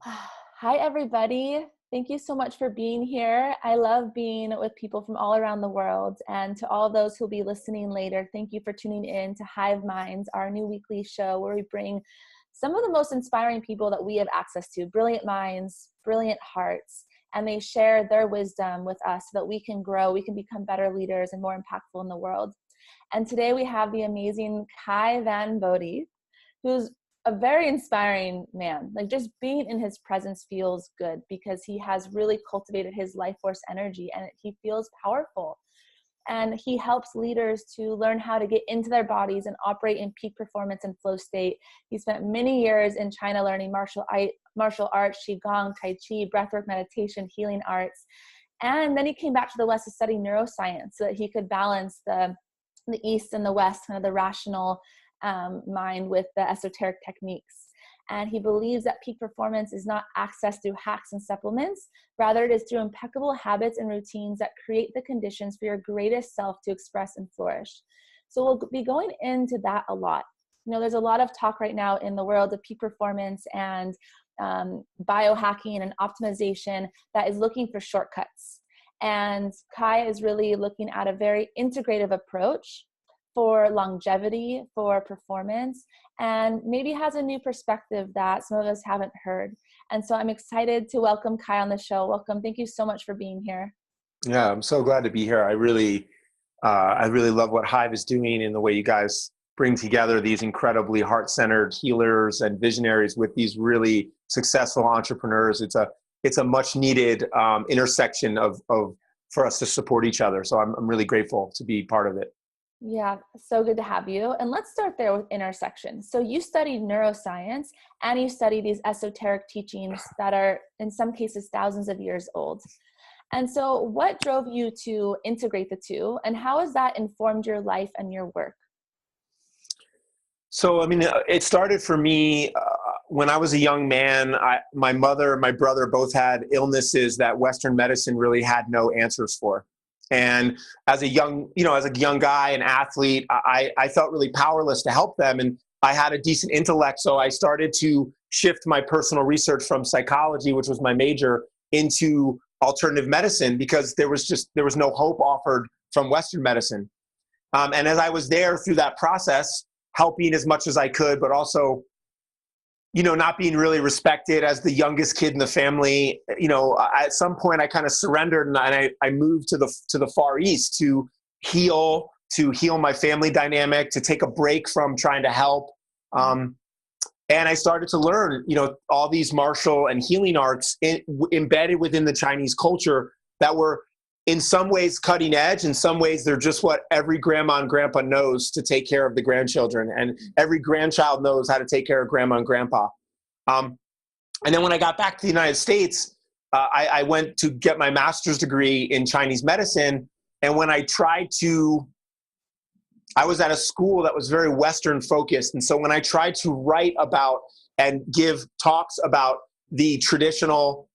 Hi, everybody. Thank you so much for being here. I love being with people from all around the world. And to all those who'll be listening later, thank you for tuning in to Hive Minds, our new weekly show where we bring some of the most inspiring people that we have access to, brilliant minds, brilliant hearts, and they share their wisdom with us so that we can grow, we can become better leaders and more impactful in the world. And today we have the amazing Kai Van Bodhi, who's a very inspiring man. Like, just being in his presence feels good because he has really cultivated his life force energy and he feels powerful. And he helps leaders to learn how to get into their bodies and operate in peak performance and flow state. He spent many years in China learning martial arts, qigong, tai chi, breathwork, meditation, healing arts. And then he came back to the West to study neuroscience so that he could balance the East and the West, kind of the rational mind with the esoteric techniques. And he believes that peak performance is not accessed through hacks and supplements. Rather, it is through impeccable habits and routines that create the conditions for your greatest self to express and flourish. So we'll be going into that a lot. You know, there's a lot of talk right now in the world of peak performance and biohacking and optimization that is looking for shortcuts. And Kai is really looking at a very integrative approach for longevity, for performance, and maybe has a new perspective that some of us haven't heard. And so I'm excited to welcome Kai on the show. Welcome. Thank you so much for being here. Yeah, I'm so glad to be here. I really love what Hive is doing and the way you guys bring together these incredibly heart-centered healers and visionaries with these really successful entrepreneurs. It's a much needed intersection of for us to support each other. So I'm really grateful to be part of it. Yeah, so good to have you. And let's start there with intersection. So you studied neuroscience and you study these esoteric teachings that are in some cases thousands of years old. And so what drove you to integrate the two, and how has that informed your life and your work? So, I mean, it started for me when I was a young man. My mother and my brother both had illnesses that Western medicine really had no answers for. And as a young guy, an athlete, I felt really powerless to help them. And I had a decent intellect. So I started to shift my personal research from psychology, which was my major, into alternative medicine because there was no hope offered from Western medicine. And as I was there through that process, helping as much as I could, but also, not being really respected as the youngest kid in the family. At some point I kind of surrendered and I moved to the Far East to heal my family dynamic, to take a break from trying to help. And I started to learn, all these martial and healing arts embedded within the Chinese culture that were in some ways cutting edge. In some ways, they're just what every grandma and grandpa knows to take care of the grandchildren. And every grandchild knows how to take care of grandma and grandpa. And then when I got back to the United States, I went to get my master's degree in Chinese medicine. And when I was at a school that was very Western focused. And so when I tried to write about and give talks about the traditional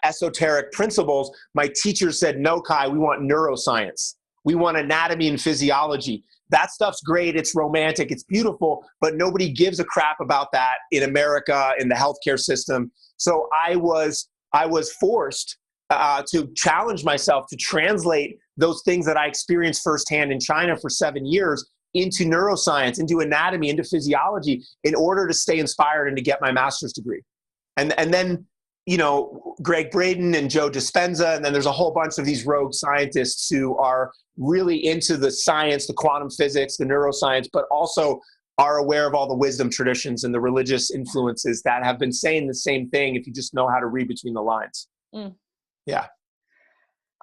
esoteric principles, my teacher said, "No, Kai, we want neuroscience. We want anatomy and physiology. That stuff's great. It's romantic. It's beautiful, but nobody gives a crap about that in America, in the healthcare system." So I was forced to challenge myself to translate those things that I experienced firsthand in China for 7 years into neuroscience, into anatomy, into physiology, in order to stay inspired and to get my master's degree. And then, Greg Braden and Joe Dispenza, and then there's a whole bunch of these rogue scientists who are really into the science, the quantum physics, the neuroscience, but also are aware of all the wisdom traditions and the religious influences that have been saying the same thing if you just know how to read between the lines. Yeah.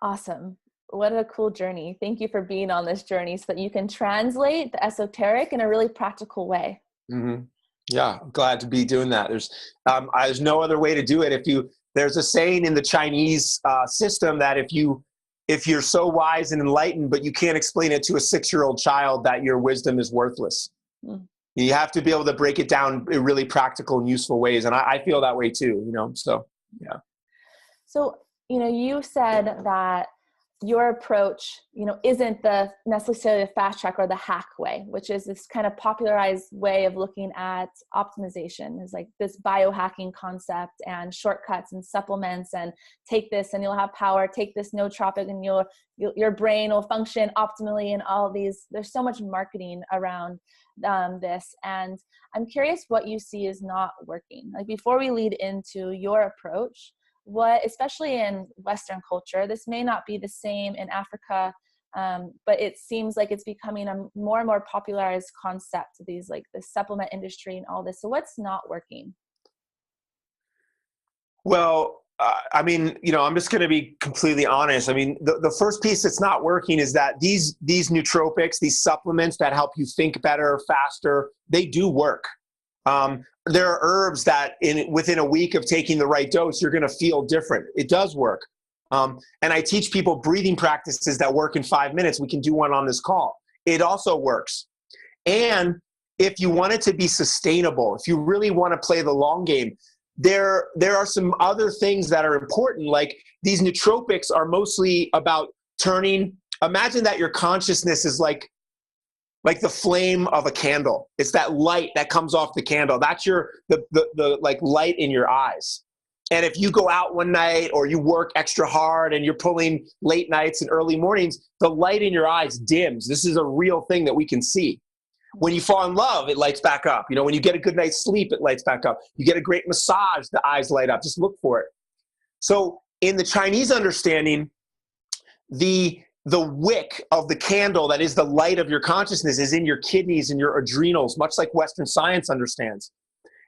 Awesome. What a cool journey. Thank you for being on this journey so that you can translate the esoteric in a really practical way. Mm-hmm. Yeah, I'm glad to be doing that. There's no other way to do it. There's a saying in the Chinese system that if you're so wise and enlightened, but you can't explain it to a 6-year-old child, that your wisdom is worthless. You have to be able to break it down in really practical and useful ways. And I feel that way too, so, yeah. So, you said that your approach, isn't the necessarily the fast track or the hack way, which is this kind of popularized way of looking at optimization, is like this biohacking concept and shortcuts and supplements, and take this and you'll have power, take this nootropic and your brain will function optimally, and all these, there's so much marketing around this. And I'm curious what you see is not working. Like, before we lead into your approach, what, especially in Western culture, this may not be the same in Africa, but it seems like it's becoming a more and more popularized concept, these like the supplement industry and all this. So what's not working? Well, I mean, I'm just going to be completely honest. I mean, the first piece that's not working is that these nootropics, these supplements that help you think better, faster, they do work. There are herbs that within a week of taking the right dose, you're going to feel different. It does work. And I teach people breathing practices that work in 5 minutes. We can do one on this call. It also works. And if you want it to be sustainable, if you really want to play the long game, there are some other things that are important. Like, these nootropics are mostly about imagine that your consciousness is like the flame of a candle. It's that light that comes off the candle. That's the like light in your eyes. And if you go out one night or you work extra hard and you're pulling late nights and early mornings, the light in your eyes dims. This is a real thing that we can see. When you fall in love, it lights back up. When you get a good night's sleep, it lights back up. You get a great massage, the eyes light up. Just look for it. So in the Chinese understanding, the wick of the candle that is the light of your consciousness is in your kidneys and your adrenals, much like Western science understands.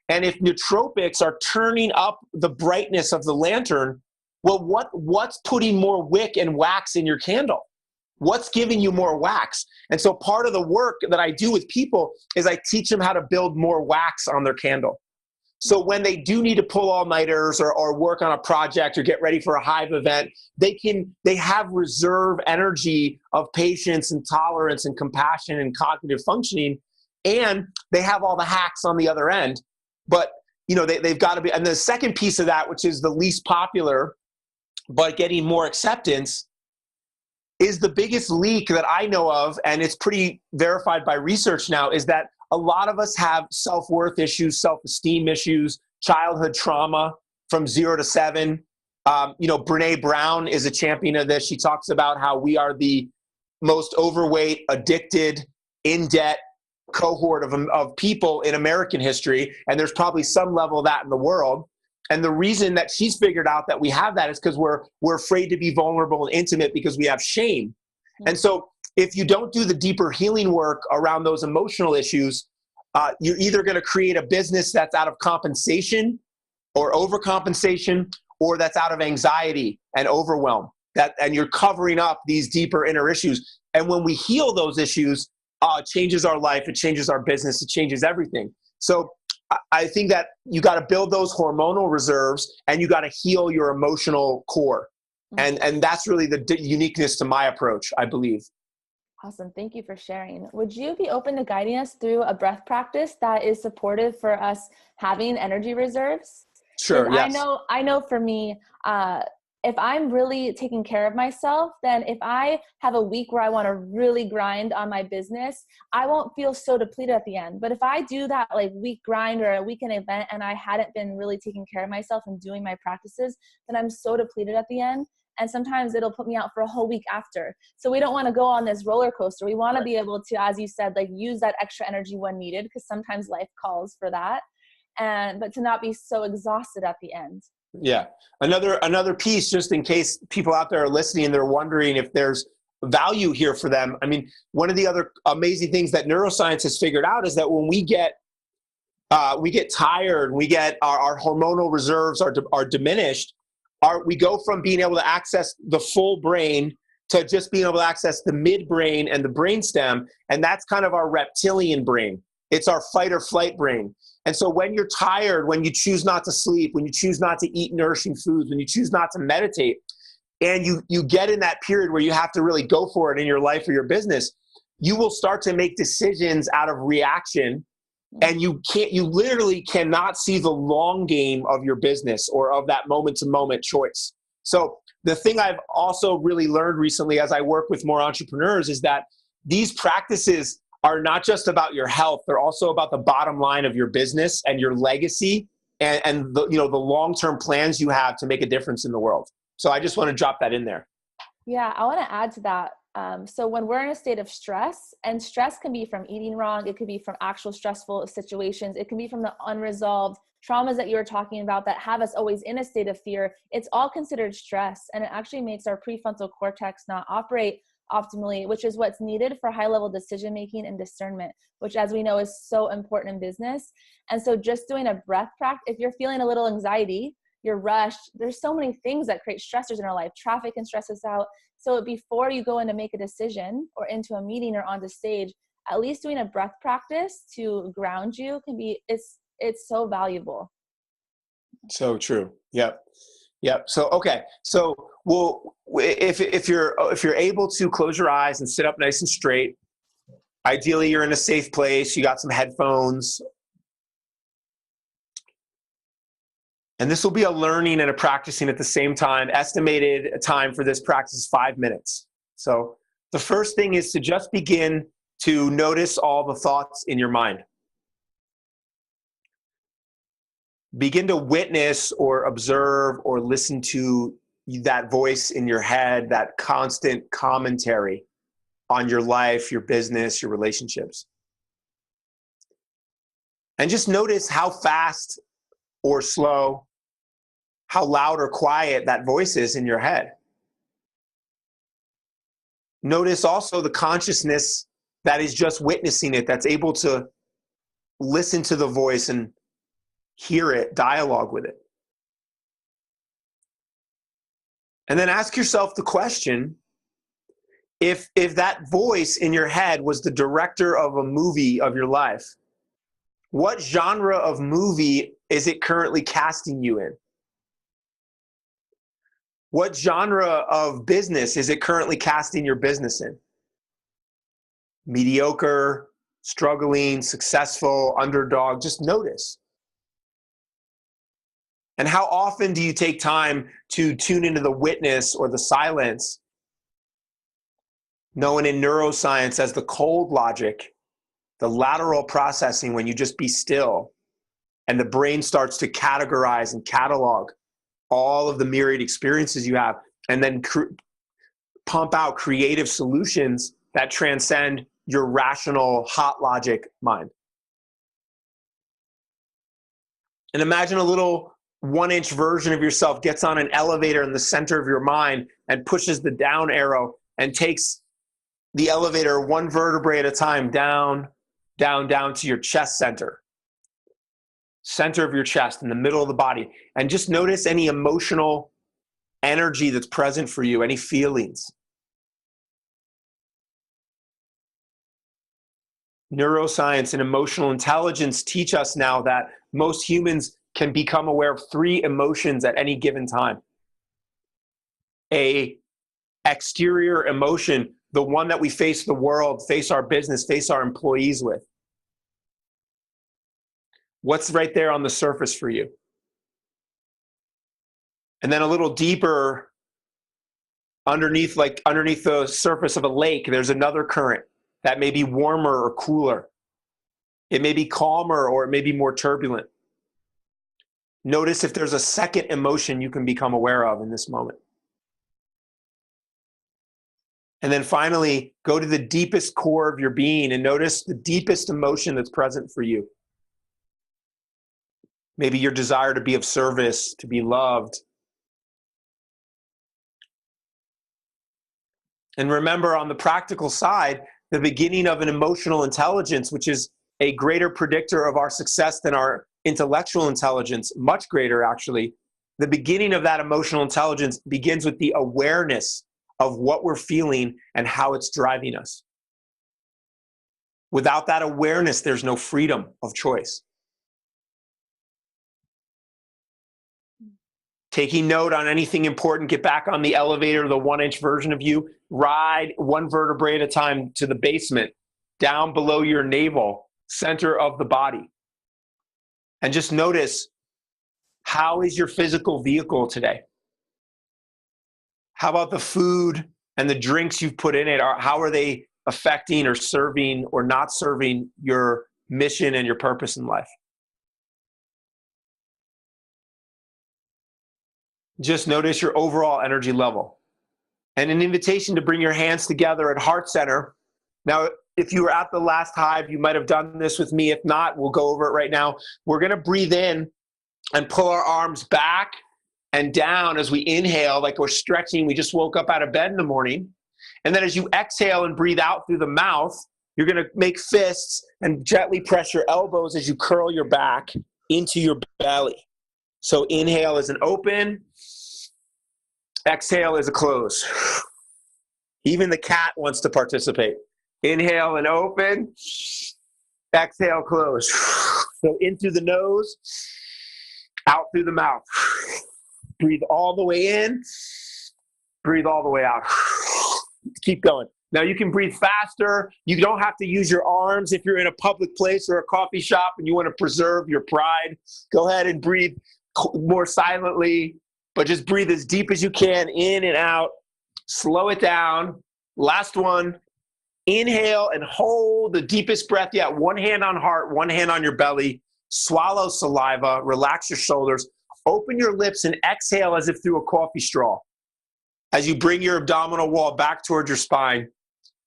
And if nootropics are turning up the brightness of the lantern, well, what's putting more wick and wax in your candle? What's giving you more wax? And so part of the work that I do with people is I teach them how to build more wax on their candle. So when they do need to pull all-nighters or work on a project or get ready for a Hive event, they have reserve energy of patience and tolerance and compassion and cognitive functioning, and they have all the hacks on the other end. But they've got to be. And the second piece of that, which is the least popular, but getting more acceptance, is the biggest leak that I know of, and it's pretty verified by research now, is that a lot of us have self-worth issues, self-esteem issues, childhood trauma from 0 to 7. Brene Brown is a champion of this. She talks about how we are the most overweight, addicted, in debt cohort of people in American history, and there's probably some level of that in the world. And the reason that she's figured out that we have that is because we're afraid to be vulnerable and intimate because we have shame. Mm-hmm. And so if you don't do the deeper healing work around those emotional issues, you're either going to create a business that's out of compensation or overcompensation, or that's out of anxiety and overwhelm. And you're covering up these deeper inner issues. And when we heal those issues, it changes our life, it changes our business, it changes everything. So I think that you got to build those hormonal reserves, and you got to heal your emotional core. Mm-hmm. And that's really the uniqueness to my approach, I believe. Awesome. Thank you for sharing. Would you be open to guiding us through a breath practice that is supportive for us having energy reserves? Sure. Yes. I know for me, if I'm really taking care of myself, then if I have a week where I want to really grind on my business, I won't feel so depleted at the end. But if I do that like week grind or a weekend event and I hadn't been really taking care of myself and doing my practices, then I'm so depleted at the end. And sometimes it'll put me out for a whole week after. So we don't want to go on this roller coaster. We want to be able to, as you said, like use that extra energy when needed, because sometimes life calls for that. But to not be so exhausted at the end. Yeah. Another piece, just in case people out there are listening and they're wondering if there's value here for them. I mean, one of the other amazing things that neuroscience has figured out is that when we get tired, we get our hormonal reserves are diminished. We go from being able to access the full brain to just being able to access the midbrain and the brainstem. And that's kind of our reptilian brain. It's our fight or flight brain. And so when you're tired, when you choose not to sleep, when you choose not to eat nourishing foods, when you choose not to meditate, and you get in that period where you have to really go for it in your life or your business, you will start to make decisions out of reaction. And you literally cannot see the long game of your business or of that moment to moment choice. So the thing I've also really learned recently as I work with more entrepreneurs is that these practices are not just about your health, they're also about the bottom line of your business and your legacy and the, the long-term plans you have to make a difference in the world. So I just want to drop that in there. Yeah, I want to add to that. So when we're in a state of stress, and stress can be from eating wrong, it could be from actual stressful situations, it can be from the unresolved traumas that you were talking about that have us always in a state of fear. It's all considered stress, and it actually makes our prefrontal cortex not operate optimally, which is what's needed for high-level decision-making and discernment, which, as we know, is so important in business. And so just doing a breath practice, if you're feeling a little anxiety, you're rushed, there's so many things that create stressors in our life. Traffic can stress us out. So before you go in to make a decision or into a meeting or onto stage, at least doing a breath practice to ground you can be, it's so valuable. So true. Yep. Yep. So, okay. So if you're able to close your eyes and sit up nice and straight, ideally you're in a safe place, you got some headphones. And this will be a learning and a practicing at the same time. Estimated time for this practice is 5 minutes. So the first thing is to just begin to notice all the thoughts in your mind. Begin to witness or observe or listen to that voice in your head, that constant commentary on your life, your business, your relationships. And just notice how fast or slow, how loud or quiet that voice is in your head. Notice also the consciousness that is just witnessing it, that's able to listen to the voice and hear it, dialogue with it. And then ask yourself the question, if that voice in your head was the director of a movie of your life, what genre of movie is it currently casting you in? What genre of business is it currently casting your business in? Mediocre, struggling, successful, underdog? Just notice. And how often do you take time to tune into the witness or the silence, known in neuroscience as the cold logic, the lateral processing, when you just be still and the brain starts to categorize and catalog all of the myriad experiences you have, and then pump out creative solutions that transcend your rational, hot logic mind. And imagine a little 1-inch version of yourself gets on an elevator in the center of your mind and pushes the down arrow and takes the elevator one vertebrae at a time down, down, down to your chest center of your chest, in the middle of the body. And just notice any emotional energy that's present for you, any feelings. Neuroscience and emotional intelligence teach us now that most humans can become aware of 3 emotions at any given time. A exterior emotion, the one that we face the world, face our business, face our employees with. What's right there on the surface for you? And then a little deeper, underneath the surface of a lake, there's another current that may be warmer or cooler. It may be calmer or it may be more turbulent. Notice if there's a second emotion you can become aware of in this moment. And then finally, go to the deepest core of your being and notice the deepest emotion that's present for you. Maybe your desire to be of service, to be loved. And remember, on the practical side, the beginning of an emotional intelligence, which is a greater predictor of our success than our intellectual intelligence, much greater actually, the beginning of that emotional intelligence begins with the awareness of what we're feeling and how it's driving us. Without that awareness, there's no freedom of choice. Taking note on anything important, get back on the elevator, the 1-inch version of you, ride one vertebrae at a time to the basement, down below your navel, center of the body. And just notice, how is your physical vehicle today? How about the food and the drinks you've put in it? How are they affecting or serving or not serving your mission and your purpose in life? Just notice your overall energy level. And an invitation to bring your hands together at Heart Center. Now, if you were at the last Hive, you might have done this with me. If not, we'll go over it right now. We're going to breathe in and pull our arms back and down as we inhale, like we're stretching. We just woke up out of bed in the morning. And then as you exhale and breathe out through the mouth, you're going to make fists and gently press your elbows as you curl your back into your belly. So inhale is an open, exhale is a close. Even the cat wants to participate. Inhale and open, exhale, close. So in through the nose, out through the mouth. Breathe all the way in, breathe all the way out. Keep going. Now you can breathe faster. You don't have to use your arms if you're in a public place or a coffee shop and you want to preserve your pride. Go ahead and breathe more silently, but just breathe as deep as you can, in and out. Slow it down. Last one. Inhale and hold the deepest breath yet. One hand on heart, one hand on your belly. Swallow saliva, relax your shoulders. Open your lips and exhale as if through a coffee straw. As you bring your abdominal wall back towards your spine,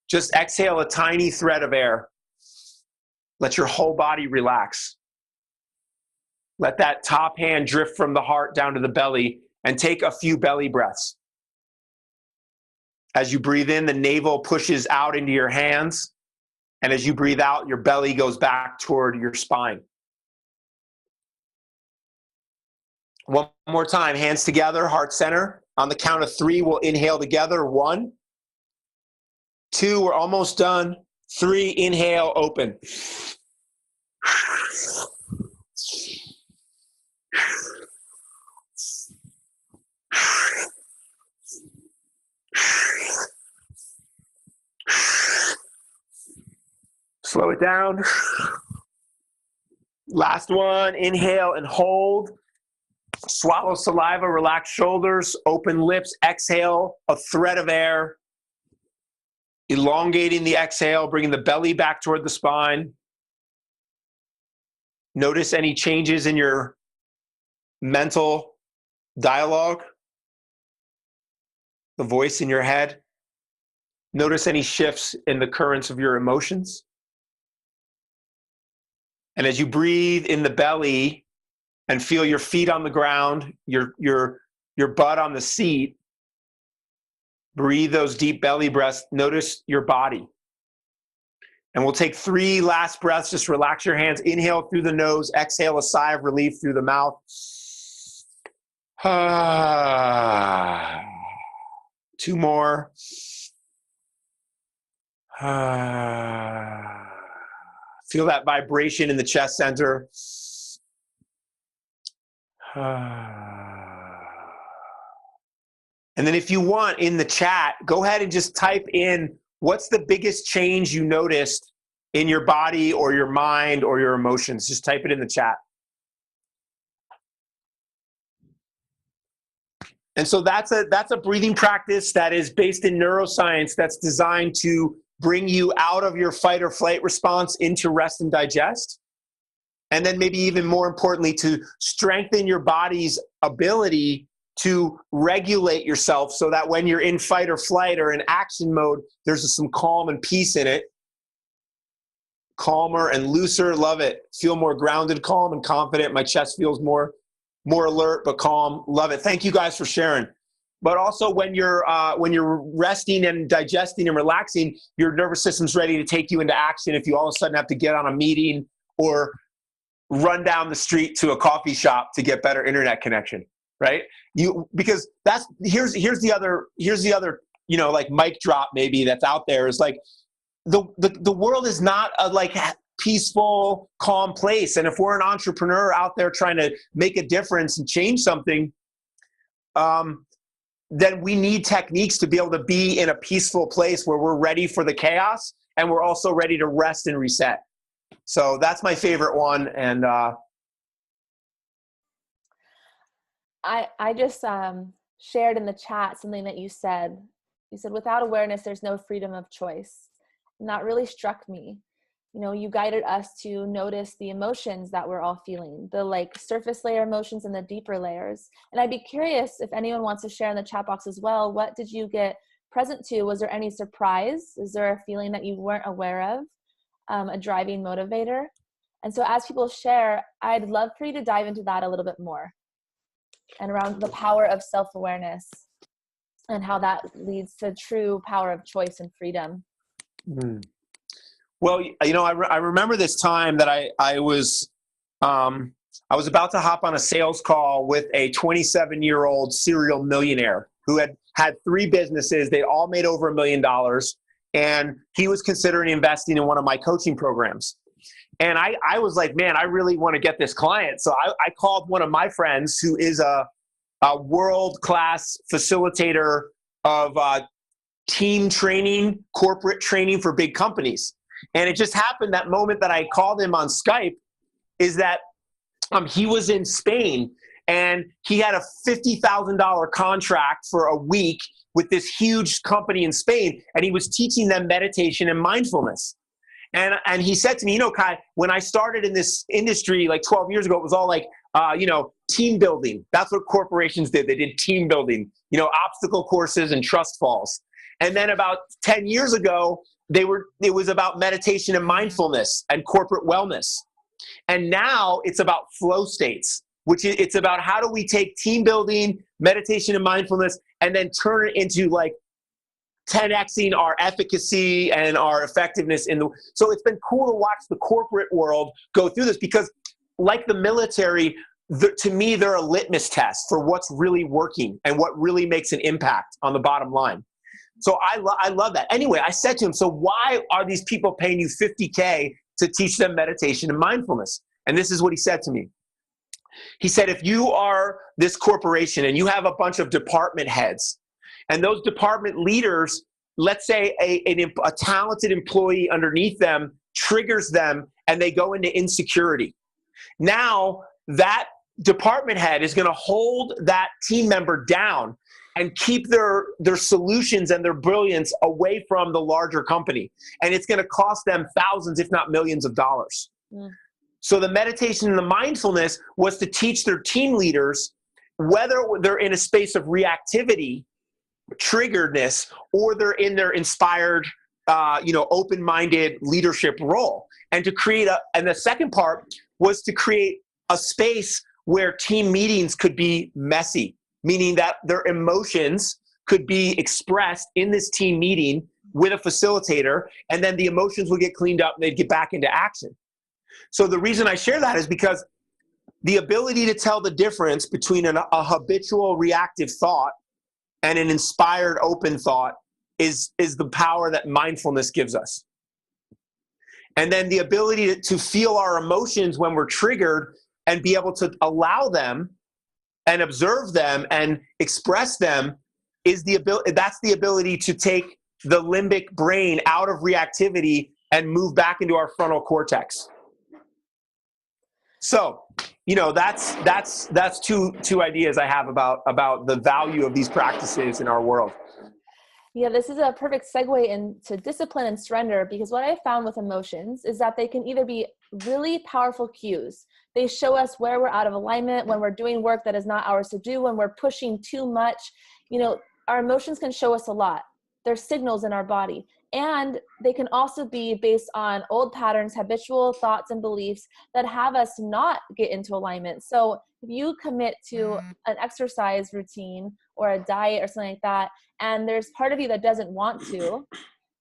just exhale a tiny thread of air. Let your whole body relax. Let that top hand drift from the heart down to the belly and take a few belly breaths. As you breathe in, the navel pushes out into your hands. And as you breathe out, your belly goes back toward your spine. One more time, hands together, heart center. On the count of 3, we'll inhale together. 1, 2, we're almost done. 3, inhale, open. Slow it down. Last one, inhale and hold. Swallow saliva, relax shoulders, open lips, exhale a thread of air. Elongating the exhale, bringing the belly back toward the spine. Notice any changes in your mental dialogue, the voice in your head. Notice any shifts in the currents of your emotions. And as you breathe in the belly and feel your feet on the ground, your butt on the seat, breathe those deep belly breaths. Notice your body. And we'll take 3 last breaths. Just relax your hands. Inhale through the nose. Exhale a sigh of relief through the mouth. 2 more. Feel that vibration in the chest center. And then if you want, in the chat, go ahead and just type in what's the biggest change you noticed in your body or your mind or your emotions. Just type it in the chat. And so that's a breathing practice that is based in neuroscience that's designed to bring you out of your fight or flight response into rest and digest. And then maybe even more importantly, to strengthen your body's ability to regulate yourself so that when you're in fight or flight or in action mode, there's some calm and peace in it. Calmer and looser, love it. Feel more grounded, calm, and confident. My chest feels more alert, but calm. Love it. Thank you guys for sharing. But also when you're resting and digesting and relaxing, your nervous system's ready to take you into action if you all of a sudden have to get on a meeting or run down the street to a coffee shop to get better internet connection, right? Because here's the other, like mic drop maybe that's out there is like the world is not a like peaceful, calm place. And if we're an entrepreneur out there trying to make a difference and change something, then we need techniques to be able to be in a peaceful place where we're ready for the chaos and we're also ready to rest and reset. So that's my favorite one. And I just shared in the chat something that you said. You said, without awareness, there's no freedom of choice. And that really struck me. You know, you guided us to notice the emotions that we're all feeling, the like surface layer emotions and the deeper layers. And I'd be curious if anyone wants to share in the chat box as well. What did you get present to? Was there any surprise? Is there a feeling that you weren't aware of, a driving motivator? And so as people share, I'd love for you to dive into that a little bit more and around the power of self-awareness and how that leads to true power of choice and freedom. Mm. Well, you know, I remember this time that I was about to hop on a sales call with a 27-year-old serial millionaire who had 3 businesses. They all made over $1 million. And he was considering investing in one of my coaching programs. And I was like, man, I really want to get this client. So I called one of my friends who is a world-class facilitator of team training, corporate training for big companies. And it just happened that moment that I called him on Skype is that he was in Spain and he had a $50,000 contract for a week with this huge company in Spain. And he was teaching them meditation and mindfulness. And he said to me, you know, Kai, when I started in this industry like 12 years ago, it was all like, you know, team building. That's what corporations did. They did team building, you know, obstacle courses and trust falls. And then about 10 years ago, it was about meditation and mindfulness and corporate wellness. And now it's about flow states, it's about how do we take team building, meditation and mindfulness, and then turn it into like 10xing our efficacy and our effectiveness so it's been cool to watch the corporate world go through this because like the military, to me, they're a litmus test for what's really working and what really makes an impact on the bottom line. So I love that. Anyway, I said to him, so why are these people paying you $50K to teach them meditation and mindfulness? And this is what he said to me. He said, if you are this corporation and you have a bunch of department heads and those department leaders, let's say a talented employee underneath them triggers them and they go into insecurity. Now that department head is going to hold that team member down and keep their solutions and their brilliance away from the larger company. And it's going to cost them thousands, if not millions of dollars. Mm. So the meditation and the mindfulness was to teach their team leaders, whether they're in a space of reactivity, triggeredness, or they're in their inspired, open-minded leadership role. And to create and the second part was to create a space where team meetings could be messy, meaning that their emotions could be expressed in this team meeting with a facilitator, and then the emotions would get cleaned up and they'd get back into action. So the reason I share that is because the ability to tell the difference between a habitual reactive thought and an inspired open thought is the power that mindfulness gives us. And then the ability to feel our emotions when we're triggered and be able to allow them and observe them and express them is that's the ability to take the limbic brain out of reactivity and move back into our frontal cortex. So, that's two ideas I have about the value of these practices in our world. Yeah, this is a perfect segue into discipline and surrender, because what I found with emotions is that they can either be really powerful cues. They show us where we're out of alignment, when we're doing work that is not ours to do, when we're pushing too much. Our emotions can show us a lot. They're signals in our body. And they can also be based on old patterns, habitual thoughts and beliefs that have us not get into alignment. So if you commit to an exercise routine or a diet or something like that, and there's part of you that doesn't want to,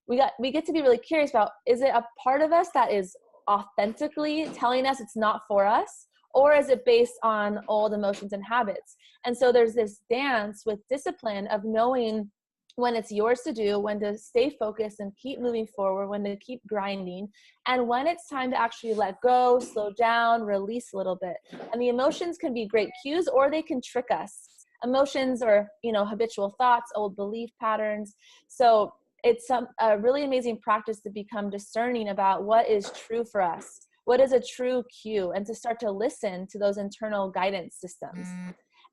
we get to be really curious about, is it a part of us that is authentically telling us it's not for us, or is it based on old emotions and habits? And so there's this dance with discipline of knowing when it's yours to do, when to stay focused and keep moving forward, when to keep grinding, and when it's time to actually let go, slow down, release a little bit. And the emotions can be great cues, or they can trick us. Emotions are, habitual thoughts, old belief patterns. So it's a really amazing practice to become discerning about what is true for us, what is a true cue, and to start to listen to those internal guidance systems.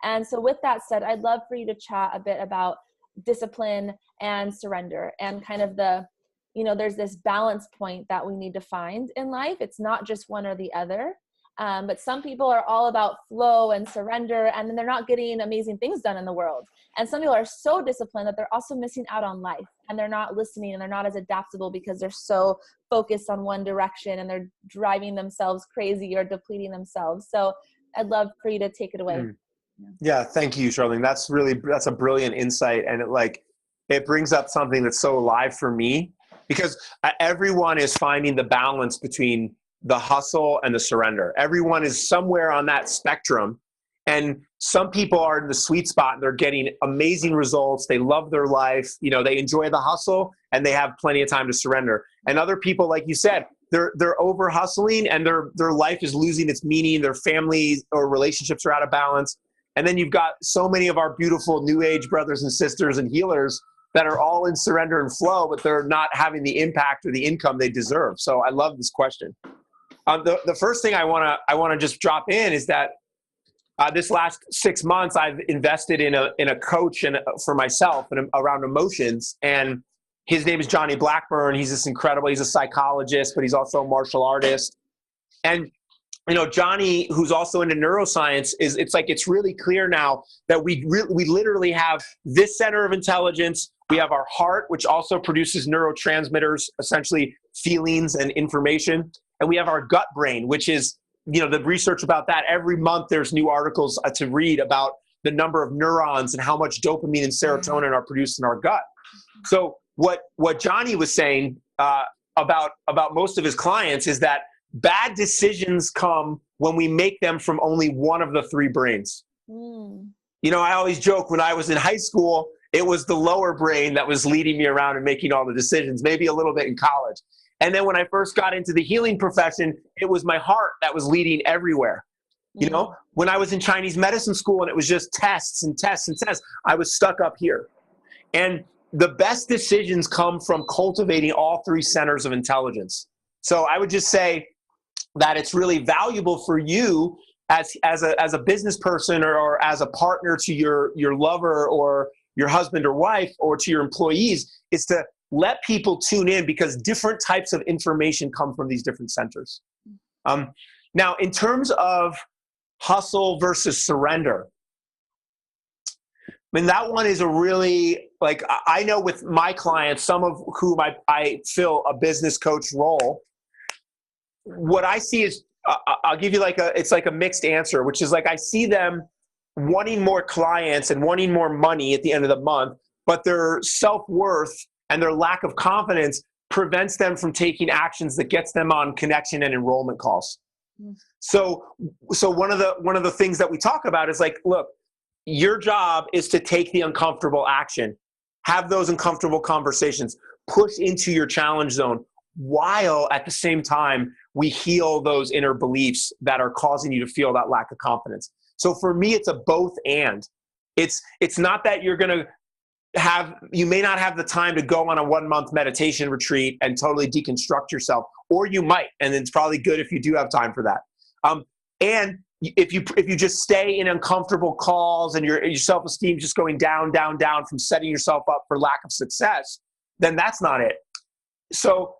And so with that said, I'd love for you to chat a bit about discipline and surrender, and kind of the, there's this balance point that we need to find in life. It's not just one or the other. But some people are all about flow and surrender, and then they're not getting amazing things done in the world. And some people are so disciplined that they're also missing out on life, and they're not listening, and they're not as adaptable because they're so focused on one direction, and they're driving themselves crazy or depleting themselves. So I'd love for you to take it away. Yeah, thank you, Charlene. That's a brilliant insight. And it brings up something that's so alive for me, because everyone is finding the balance between the hustle and the surrender. Everyone is somewhere on that spectrum. And some people are in the sweet spot and they're getting amazing results. They love their life. They enjoy the hustle and they have plenty of time to surrender. And other people, like you said, they're over hustling and their life is losing its meaning. Their families or relationships are out of balance. And then you've got so many of our beautiful new age brothers and sisters and healers that are all in surrender and flow, but they're not having the impact or the income they deserve. So I love this question. The first thing I want to just drop in is that this last 6 months I've invested in a coach for myself and around emotions, and his name is Johnny Blackburn. He's he's a psychologist, but he's also a martial artist. And Johnny, who's also into neuroscience, it's really clear now that we literally have this center of intelligence. We have our heart, which also produces neurotransmitters, essentially feelings and information. And we have our gut brain, which is, the research about that. Every month there's new articles to read about the number of neurons and how much dopamine and serotonin are produced in our gut. So what Johnny was saying about most of his clients is that bad decisions come when we make them from only one of the three brains. I always joke, when I was in high school, it was the lower brain that was leading me around and making all the decisions, maybe a little bit in college. And then when I first got into the healing profession, it was my heart that was leading everywhere. When I was in Chinese medicine school and it was just tests and tests and tests, I was stuck up here. And the best decisions come from cultivating all three centers of intelligence. So I would just say that it's really valuable for you as a business person or as a partner to your lover or your husband or wife or to your employees, is to let people tune in, because different types of information come from these different centers. Now, in terms of hustle versus surrender, that one is a really, I know with my clients, some of whom I fill a business coach role, what I see is, I'll give you it's like a mixed answer, which is I see them wanting more clients and wanting more money at the end of the month, but their self-worth and their lack of confidence prevents them from taking actions that gets them on connection and enrollment calls. So one of the things that we talk about is look, your job is to take the uncomfortable action, have those uncomfortable conversations, push into your challenge zone, while at the same time we heal those inner beliefs that are causing you to feel that lack of confidence. So for me, it's a both and. It's not that you're going to you may not have the time to go on a 1 month meditation retreat and totally deconstruct yourself, or you might, and it's probably good if you do have time for that. And if you just stay in uncomfortable calls and your self-esteem just going down, down, down from setting yourself up for lack of success, then that's not it. So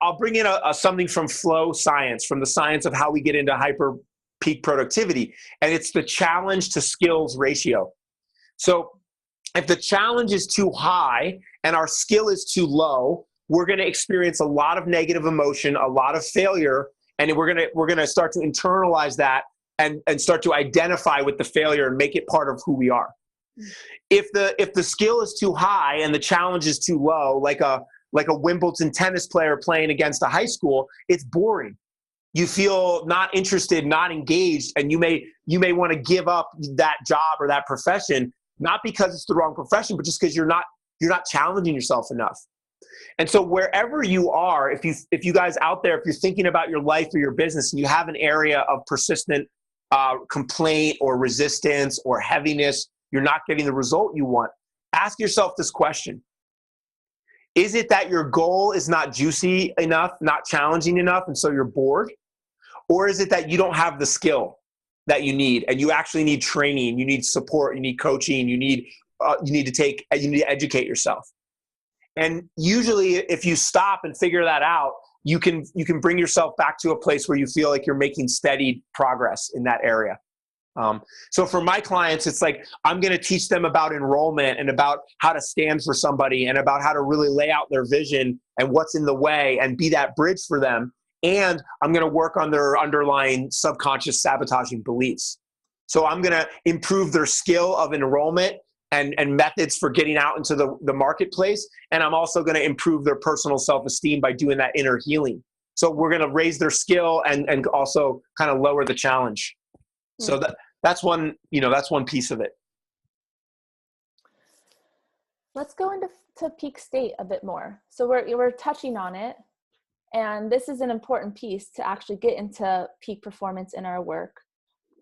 I'll bring in something from flow science, from the science of how we get into hyper peak productivity, and it's the challenge to skills ratio. So if the challenge is too high and our skill is too low, we're going to experience a lot of negative emotion, a lot of failure, and we're going to start to internalize that and start to identify with the failure and make it part of who we are. If the skill is too high and the challenge is too low, like a Wimbledon tennis player playing against a high school, it's boring. You feel not interested, not engaged, and you may want to give up that job or that profession, not because it's the wrong profession, but just because you're not challenging yourself enough. And so wherever you are, if you guys out there, if you're thinking about your life or your business and you have an area of persistent complaint or resistance or heaviness, you're not getting the result you want, ask yourself this question. Is it that your goal is not juicy enough, not challenging enough, and so you're bored? Or is it that you don't have the skill? that you need, and you actually need training, you need support, you need coaching, you need to educate yourself. And usually if you stop and figure that out, you can bring yourself back to a place where you feel like you're making steady progress in that area. So for my clients, it's like, I'm going to teach them about enrollment and about how to stand for somebody and about how to really lay out their vision and what's in the way and be that bridge for them. And I'm going to work on their underlying subconscious sabotaging beliefs. So I'm going to improve their skill of enrollment and methods for getting out into the marketplace. And I'm also going to improve their personal self-esteem by doing that inner healing. So we're going to raise their skill and also kind of lower the challenge. So that's one piece of it. Let's go into peak state a bit more. So we're touching on it, and this is an important piece to actually get into peak performance in our work.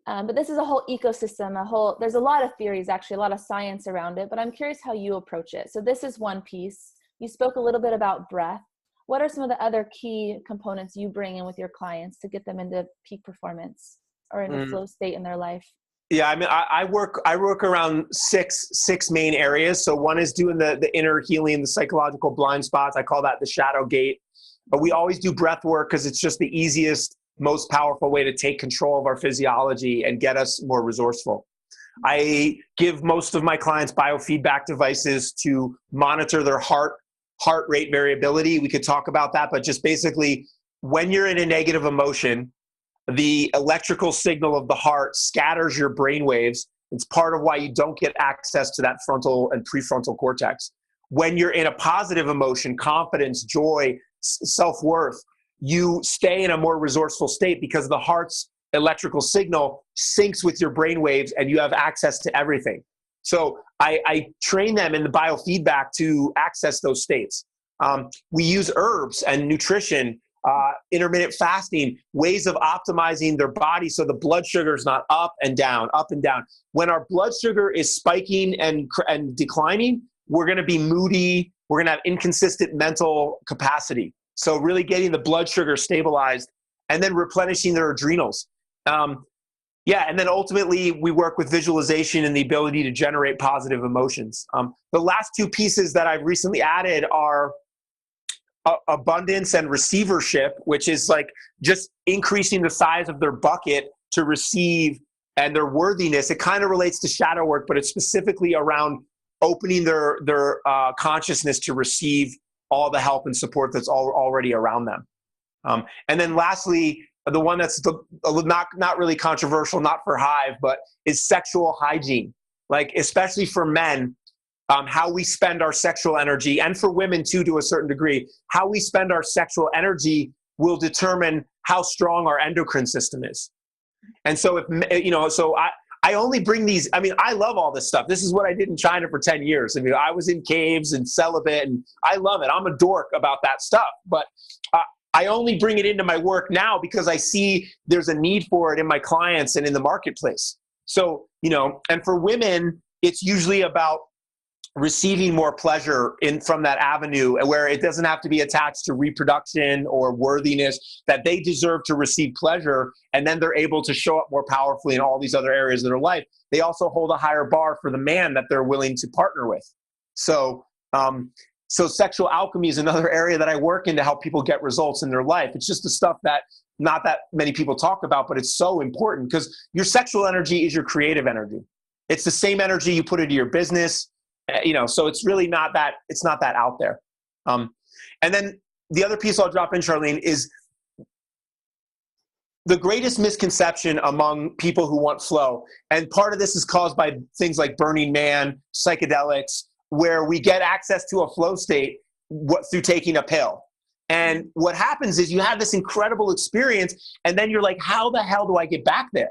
But this is a whole ecosystem, there's a lot of theories, actually, a lot of science around it, but I'm curious how you approach it. So this is one piece. You spoke a little bit about breath. What are some of the other key components you bring in with your clients to get them into peak performance or in a flow state in their life? Yeah, I mean, I work around six main areas. So one is doing the inner healing, the psychological blind spots. I call that the shadow gate. But we always do breath work because it's just the easiest, most powerful way to take control of our physiology and get us more resourceful. I give most of my clients biofeedback devices to monitor their heart rate variability. We could talk about that, but just basically, when you're in a negative emotion, the electrical signal of the heart scatters your brain waves. It's part of why you don't get access to that frontal and prefrontal cortex. When you're in a positive emotion, confidence, joy, self-worth, you stay in a more resourceful state because the heart's electrical signal syncs with your brain waves and you have access to everything. So I train them in the biofeedback to access those states. We use herbs and nutrition, intermittent fasting, ways of optimizing their body so the blood sugar is not up and down, up and down. When our blood sugar is spiking and declining, we're going to be moody. We're going to have inconsistent mental capacity. So really getting the blood sugar stabilized and then replenishing their adrenals. And then ultimately we work with visualization and the ability to generate positive emotions. The last two pieces that I've recently added are abundance and receivership, which is like just increasing the size of their bucket to receive and their worthiness. It kind of relates to shadow work, but it's specifically around opening their consciousness to receive all the help and support that's already around them. And then lastly, the one that's not really controversial, not for Hive, but is sexual hygiene. Like, especially for men, how we spend our sexual energy, and for women too, to a certain degree, how we spend our sexual energy will determine how strong our endocrine system is. And so I only bring these, I mean, I love all this stuff. This is what I did in China for 10 years. I mean, I was in caves and celibate, and I love it. I'm a dork about that stuff, but I only bring it into my work now because I see there's a need for it in my clients and in the marketplace. So, and for women, it's usually about receiving more pleasure from that avenue where it doesn't have to be attached to reproduction or worthiness, that they deserve to receive pleasure, and then they're able to show up more powerfully in all these other areas of their life. They also hold a higher bar for the man that they're willing to partner with. So sexual alchemy is another area that I work in to help people get results in their life. It's just the stuff that not that many people talk about, but it's so important because your sexual energy is your creative energy. It's the same energy you put into your business. So it's really not that out there. And then the other piece I'll drop in, Charlene, is the greatest misconception among people who want flow. And part of this is caused by things like Burning Man, psychedelics, where we get access to a flow state through taking a pill. And what happens is you have this incredible experience, and then you're like, how the hell do I get back there?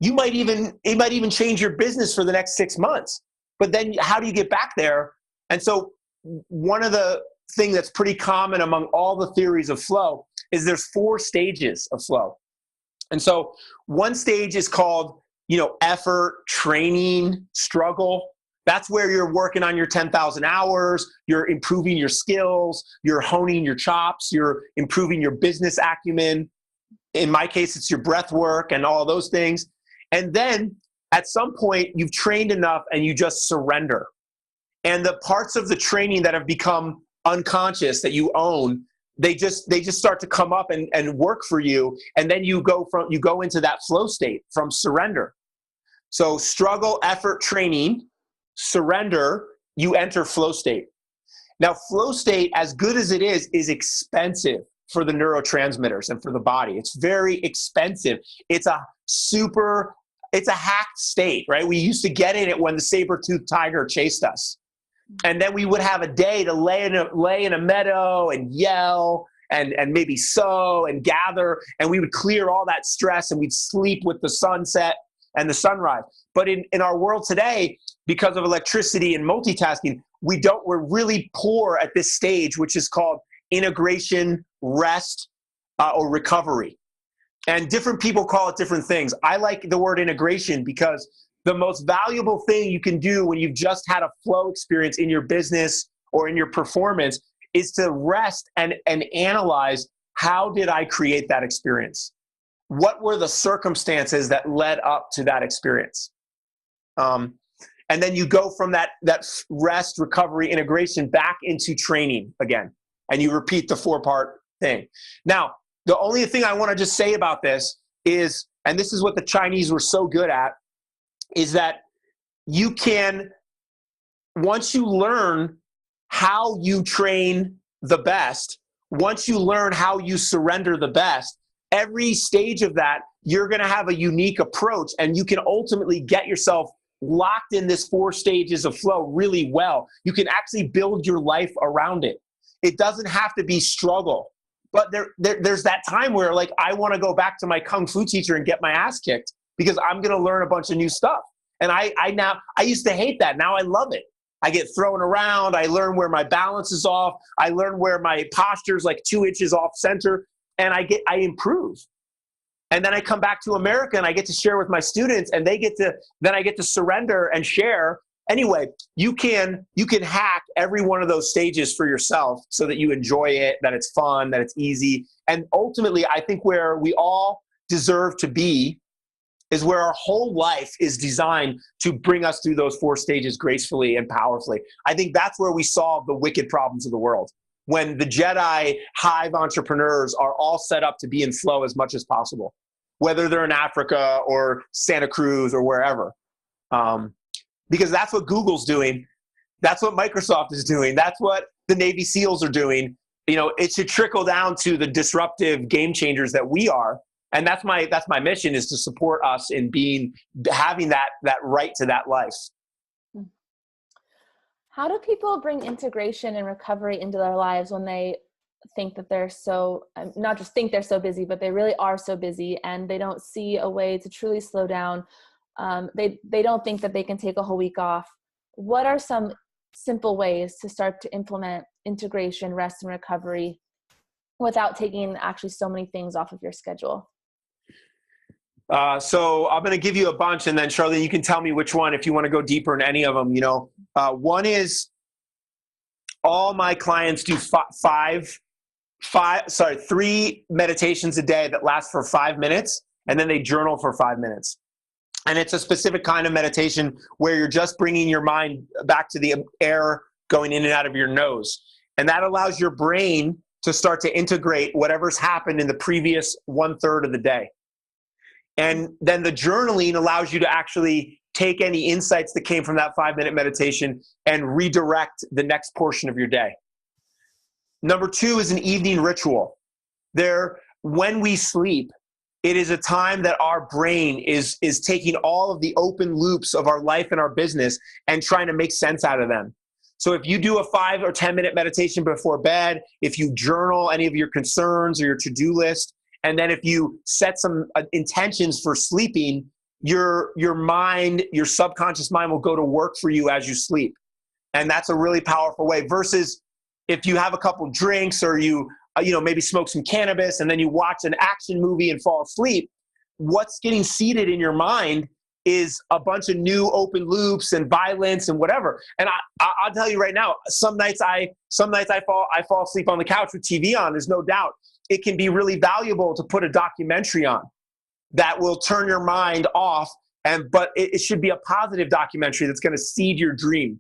It might even change your business for the next 6 months. But then how do you get back there? And so one of the things that's pretty common among all the theories of flow is there's 4 stages of flow. And so one stage is called, effort, training, struggle. That's where you're working on your 10,000 hours, you're improving your skills, you're honing your chops, you're improving your business acumen. In my case, it's your breath work and all those things. And then at some point, you've trained enough and you just surrender. And the parts of the training that have become unconscious that you own, they just start to come up and work for you. And then you go into that flow state from surrender. So struggle, effort, training, surrender, you enter flow state. Now, flow state, as good as it is expensive for the neurotransmitters and for the body. It's very expensive. It's a hacked state, right? We used to get in it when the saber-toothed tiger chased us. And then we would have a day to lay in a meadow and yell and maybe sow and gather, and we would clear all that stress and we'd sleep with the sunset and the sunrise. But in our world today, because of electricity and multitasking, we're really poor at this stage, which is called integration, rest, or recovery. And different people call it different things. I like the word integration because the most valuable thing you can do when you've just had a flow experience in your business or in your performance is to rest and analyze, how did I create that experience? What were the circumstances that led up to that experience? And then you go from that rest, recovery, integration back into training again. And you repeat the 4-part thing. Now, the only thing I want to just say about this is, and this is what the Chinese were so good at, is that you can, once you learn how you train the best, once you learn how you surrender the best, every stage of that, you're going to have a unique approach, and you can ultimately get yourself locked in this 4 stages of flow really well. You can actually build your life around it. It doesn't have to be struggle. But there's that time where, like, I want to go back to my Kung Fu teacher and get my ass kicked because I'm going to learn a bunch of new stuff. And I used to hate that. Now I love it. I get thrown around. I learn where my balance is off. I learn where my posture is like 2 inches off center, and I improve. And then I come back to America and I get to share with my students, and then I get to surrender and share. Anyway, you can hack every one of those stages for yourself so that you enjoy it, that it's fun, that it's easy. And ultimately, I think where we all deserve to be is where our whole life is designed to bring us through those 4 stages gracefully and powerfully. I think that's where we solve the wicked problems of the world. When the Jedi hive entrepreneurs are all set up to be in flow as much as possible, whether they're in Africa or Santa Cruz or wherever. Because that's what Google's doing. That's what Microsoft is doing. That's what the Navy SEALs are doing. You know, it should trickle down to the disruptive game changers that we are. And that's my mission, is to support us in having that right to that life. How do people bring integration and recovery into their lives when they think that they're so, not just think they're so busy, but they really are so busy and they don't see a way to truly slow down? They don't think that they can take a whole week off. What are some simple ways to start to implement integration, rest, and recovery without taking actually so many things off of your schedule? So I'm going to give you a bunch, and then Charlene, you can tell me which one if you want to go deeper in any of them. You know, one is all my clients do 3 meditations a day that last for 5 minutes, and then they journal for 5 minutes. And it's a specific kind of meditation where you're just bringing your mind back to the air going in and out of your nose. And that allows your brain to start to integrate whatever's happened in the previous 1/3 of the day. And then the journaling allows you to actually take any insights that came from that 5-minute meditation and redirect the next portion of your day. Number 2 is an evening ritual. When we sleep, it is a time that our brain is taking all of the open loops of our life and our business and trying to make sense out of them. So if you do a 5 or 10-minute meditation before bed, if you journal any of your concerns or your to-do list, and then if you set some intentions for sleeping, your mind, your subconscious mind will go to work for you as you sleep. And that's a really powerful way, versus if you have a couple drinks or you maybe smoke some cannabis and then you watch an action movie and fall asleep. What's getting seated in your mind is a bunch of new open loops and violence and whatever. And I'll tell you right now, some nights I fall asleep on the couch with TV on. There's no doubt. it can be really valuable to put a documentary on that will turn your mind off. But it should be a positive documentary that's going to seed your dream.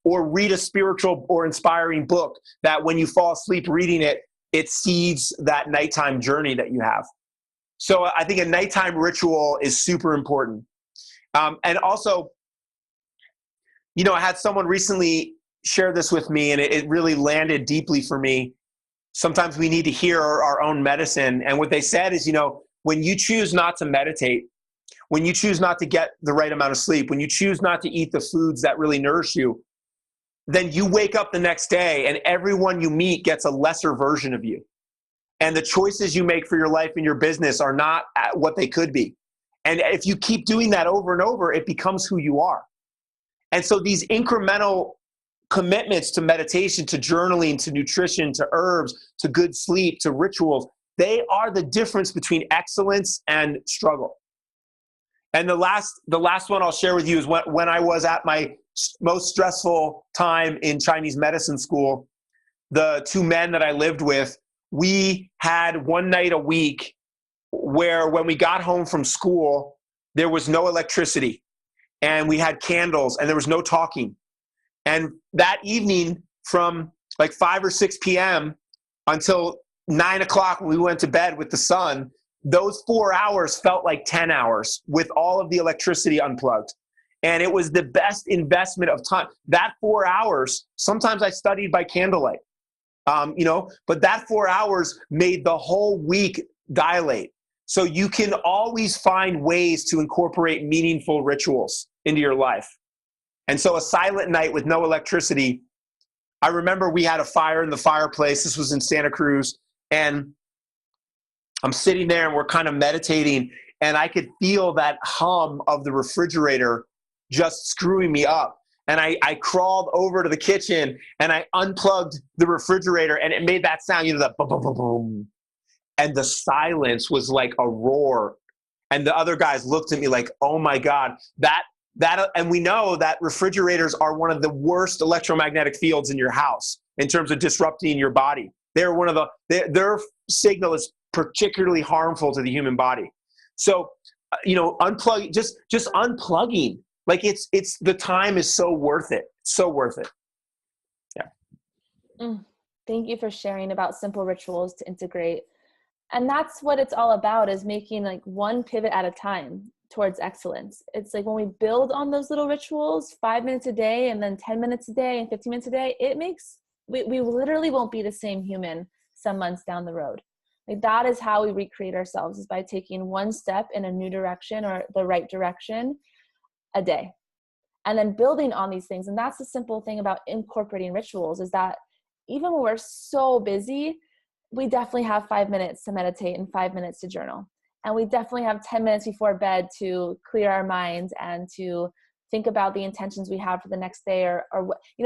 Or read a spiritual or inspiring book that when you fall asleep reading it, it seeds that nighttime journey that you have. So I think a nighttime ritual is super important. And also, I had someone recently share this with me, and it really landed deeply for me. Sometimes we need to hear our own medicine. And what they said is, when you choose not to meditate, when you choose not to get the right amount of sleep, when you choose not to eat the foods that really nourish you, then you wake up the next day and everyone you meet gets a lesser version of you. And the choices you make for your life and your business are not what they could be. And if you keep doing that over and over, it becomes who you are. And so these incremental commitments to meditation, to journaling, to nutrition, to herbs, to good sleep, to rituals, they are the difference between excellence and struggle. And the last one I'll share with you is when I was at my most stressful time in Chinese medicine school, the two men that I lived with, we had one night a week where when we got home from school, there was no electricity and we had candles and there was no talking. And that evening from like 5 or 6 p.m. until 9 o'clock when we went to bed with the sun, those 4 hours felt like 10 hours with all of the electricity unplugged. And it was the best investment of time. That 4 hours, sometimes I studied by candlelight, but that 4 hours made the whole week dilate. So you can always find ways to incorporate meaningful rituals into your life. And so a silent night with no electricity, I remember we had a fire in the fireplace. This was in Santa Cruz. And I'm sitting there and we're kind of meditating, and I could feel that hum of the refrigerator just screwing me up. And I crawled over to the kitchen and I unplugged the refrigerator, and it made that sound, that boom, boom, boom, boom. And the silence was like a roar. And the other guys looked at me like, oh my God, and we know that refrigerators are one of the worst electromagnetic fields in your house in terms of disrupting your body. They're their signal is particularly harmful to the human body. So, unplug, just unplugging, like it's the time is so worth it. So worth it. Yeah. Thank you for sharing about simple rituals to integrate. And that's what it's all about, is making like one pivot at a time towards excellence. It's like when we build on those little rituals, 5 minutes a day and then 10 minutes a day and 15 minutes a day, it makes, we literally won't be the same human some months down the road. Like that is how we recreate ourselves, is by taking one step in a new direction or the right direction a day, and then building on these things. And that's the simple thing about incorporating rituals, is that even when we're so busy, we definitely have 5 minutes to meditate and 5 minutes to journal. And we definitely have 10 minutes before bed to clear our minds and to think about the intentions we have for the next day, or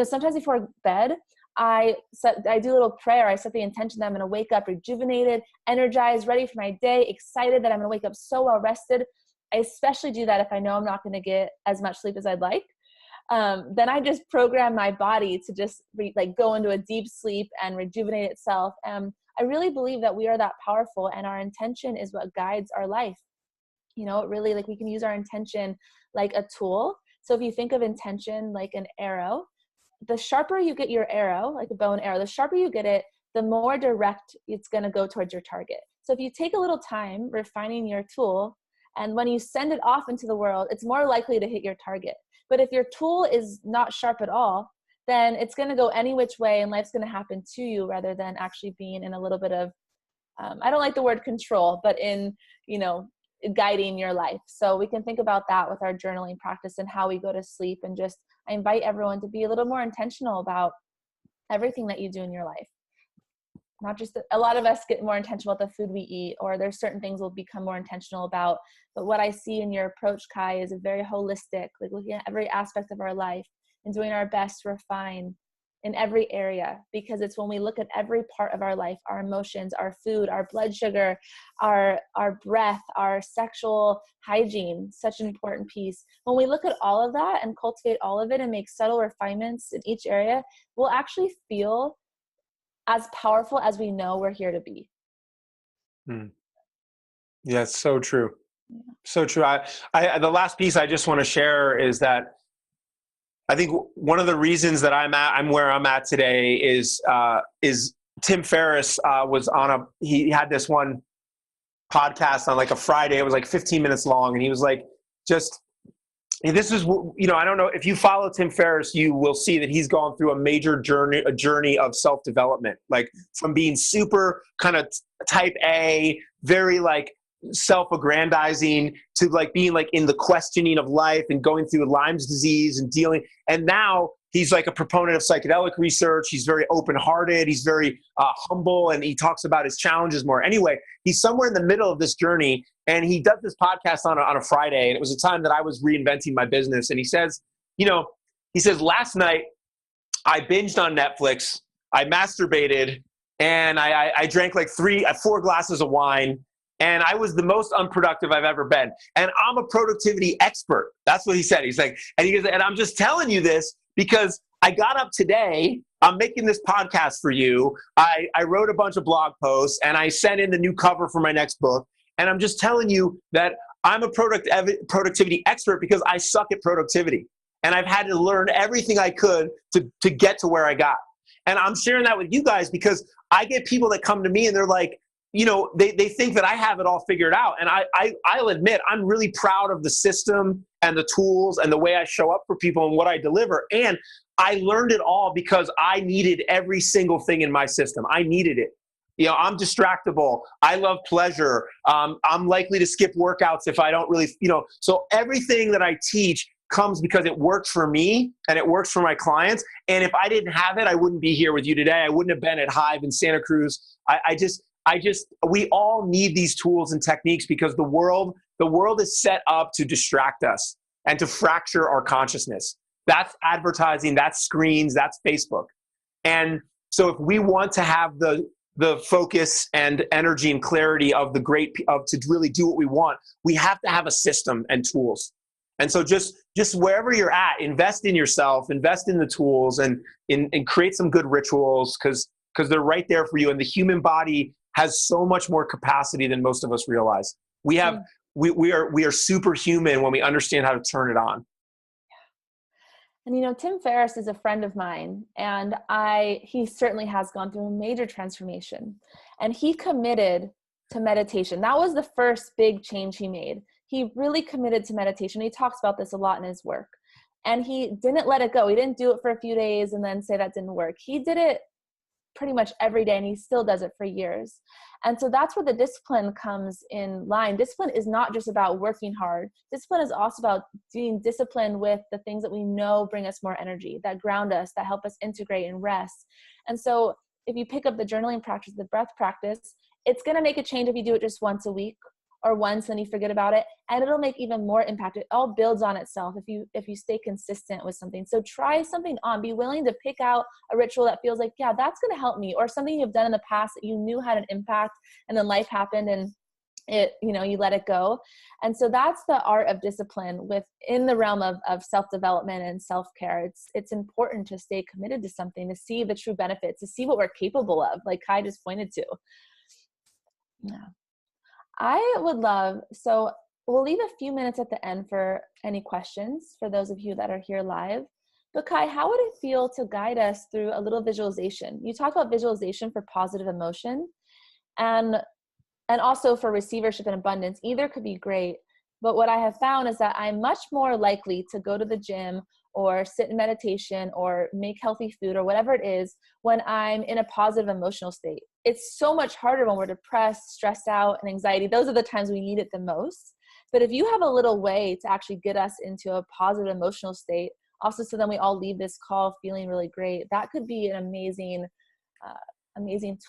sometimes before bed, I do a little prayer. I set the intention that I'm going to wake up rejuvenated, energized, ready for my day, excited that I'm going to wake up so well rested. I especially do that if I know I'm not going to get as much sleep as I'd like. Then I just program my body to just go into a deep sleep and rejuvenate itself. I really believe that we are that powerful, and our intention is what guides our life. Really, we can use our intention like a tool. So if you think of intention like an arrow, the sharper you get your arrow, like a bow and arrow, the sharper you get it, the more direct it's going to go towards your target. So if you take a little time refining your tool, and when you send it off into the world, it's more likely to hit your target. But if your tool is not sharp at all, then it's going to go any which way, and life's going to happen to you rather than actually being in a little bit of, I don't like the word control, but in, guiding your life. So we can think about that with our journaling practice and how we go to sleep. And I invite everyone to be a little more intentional about everything that you do in your life. Not just a lot of us get more intentional about the food we eat, or there's certain things we'll become more intentional about. But what I see in your approach, Kai, is a very holistic, looking at every aspect of our life and doing our best to refine in every area, because it's when we look at every part of our life, our emotions, our food, our blood sugar, our breath, our sexual hygiene, such an important piece. When we look at all of that and cultivate all of it and make subtle refinements in each area, we'll actually feel as powerful as we know we're here to be. Mm. Yeah, it's so true. Yeah. So true. The last piece I just want to share is that I think one of the reasons that I'm where I'm at today is Tim Ferriss he had this one podcast on like a Friday. It was like 15 minutes long, and he was like, just this is, I don't know if you follow Tim Ferriss, you will see that he's gone through a major journey of self-development, like from being super kind of type A, very like self-aggrandizing, to like being like in the questioning of life and going through Lyme's disease and dealing. And now he's like a proponent of psychedelic research. He's very open-hearted. He's very humble, and he talks about his challenges more. Anyway, he's somewhere in the middle of this journey, and he does this podcast on a Friday, and it was a time that I was reinventing my business. And he says, last night I binged on Netflix, I masturbated, and I drank like 4 glasses of wine, and I was the most unproductive I've ever been. And I'm a productivity expert. That's what he said. He's like, and he goes, and I'm just telling you this because I got up today. I'm making this podcast for you. I wrote a bunch of blog posts, and I sent in the new cover for my next book. And I'm just telling you that I'm a productivity expert because I suck at productivity. And I've had to learn everything I could to get to where I got. And I'm sharing that with you guys because I get people that come to me and they're like, they think that I have it all figured out. And I'll admit, I'm really proud of the system and the tools and the way I show up for people and what I deliver. And I learned it all because I needed every single thing in my system. I needed it. I'm distractible. I love pleasure. I'm likely to skip workouts if I don't really, so everything that I teach comes because it works for me and it works for my clients. And if I didn't have it, I wouldn't be here with you today. I wouldn't have been at Hive in Santa Cruz. We all need these tools and techniques because the world is set up to distract us and to fracture our consciousness. That's advertising, that's screens, that's Facebook. And so if we want to have the focus and energy and clarity of to really do what we want, we have to have a system and tools. And so just wherever you're at, invest in yourself, invest in the tools, and create some good rituals because they're right there for you. And the human body has so much more capacity than most of us realize. We are superhuman when we understand how to turn it on. And Tim Ferriss is a friend of mine, and he certainly has gone through a major transformation, and he committed to meditation. That was the first big change he made. He really committed to meditation. He talks about this a lot in his work, and he didn't let it go. He didn't do it for a few days and then say that didn't work. He did it pretty much every day, and he still does it for years. And so that's where the discipline comes in line. Discipline is not just about working hard. Discipline is also about being disciplined with the things that we know bring us more energy, that ground us, that help us integrate and rest. And so if you pick up the journaling practice, the breath practice, it's going to make a change if you do it just once a week or once and you forget about it, and it'll make even more impact. It all builds on itself if you stay consistent with something. So try something on. Be willing to pick out a ritual that feels like, yeah, that's going to help me, or something you've done in the past that you knew had an impact, and then life happened and you let it go. And so that's the art of discipline within the realm of self-development and self-care. It's important to stay committed to something, to see the true benefits, to see what we're capable of, like Kai just pointed to. Yeah. I would love, so we'll leave a few minutes at the end for any questions for those of you that are here live. But Kai, how would it feel to guide us through a little visualization? You talk about visualization for positive emotion and also for receivership and abundance. Either could be great. But what I have found is that I'm much more likely to go to the gym or sit in meditation or make healthy food or whatever it is when I'm in a positive emotional state. It's so much harder when we're depressed, stressed out, and anxiety. Those are the times we need it the most. But if you have a little way to actually get us into a positive emotional state, also so then we all leave this call feeling really great, that could be an amazing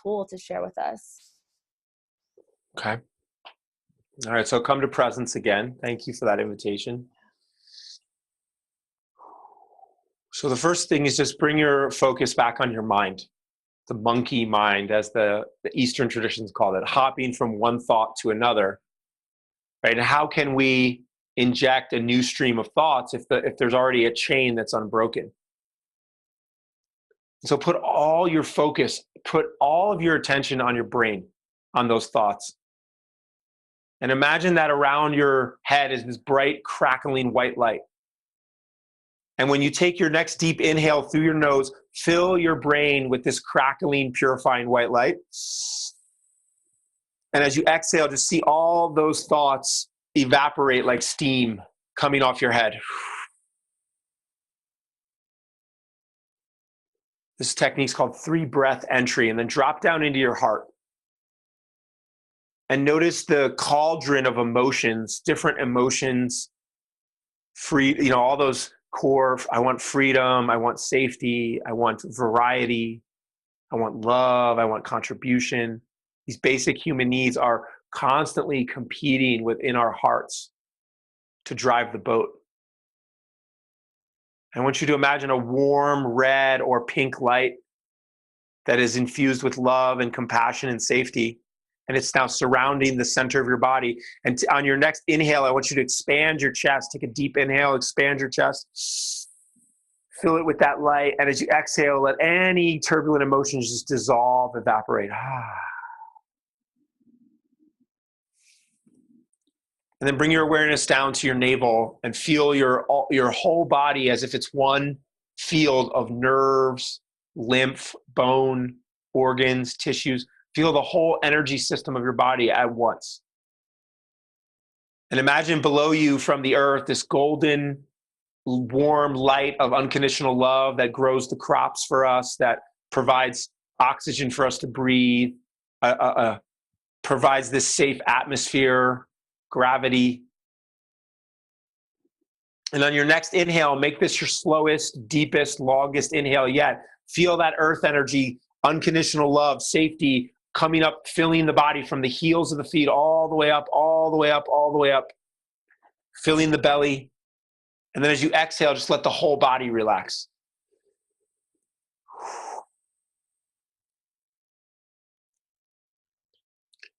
tool to share with us. Okay. All right. So come to presence again. Thank you for that invitation. So the first thing is just bring your focus back on your mind, the monkey mind, as the Eastern traditions call it, hopping from one thought to another, right? And how can we inject a new stream of thoughts if there's already a chain that's unbroken? So put all your focus, put all of your attention on your brain, on those thoughts. And imagine that around your head is this bright, crackling white light. And when you take your next deep inhale through your nose, fill your brain with this crackling, purifying white light. And as you exhale, just see all those thoughts evaporate like steam coming off your head. This technique is called 3-breath entry, and then drop down into your heart. And notice the cauldron of emotions, different emotions, free, all those core. I want freedom, I want safety, I want variety, I want love, I want contribution. These basic human needs are constantly competing within our hearts to drive the boat. I want you to imagine a warm red or pink light that is infused with love and compassion and safety. And it's now surrounding the center of your body. And on your next inhale, I want you to expand your chest. Take a deep inhale, expand your chest. Fill it with that light. And as you exhale, let any turbulent emotions just dissolve, evaporate. And then bring your awareness down to your navel and feel your whole body as if it's one field of nerves, lymph, bone, organs, tissues. Feel the whole energy system of your body at once. And imagine below you from the earth this golden, warm light of unconditional love that grows the crops for us, that provides oxygen for us to breathe, provides this safe atmosphere, gravity. And on your next inhale, make this your slowest, deepest, longest inhale yet. Feel that earth energy, unconditional love, safety coming up, filling the body from the heels of the feet all the way up, all the way up, all the way up, filling the belly. And then as you exhale, just let the whole body relax.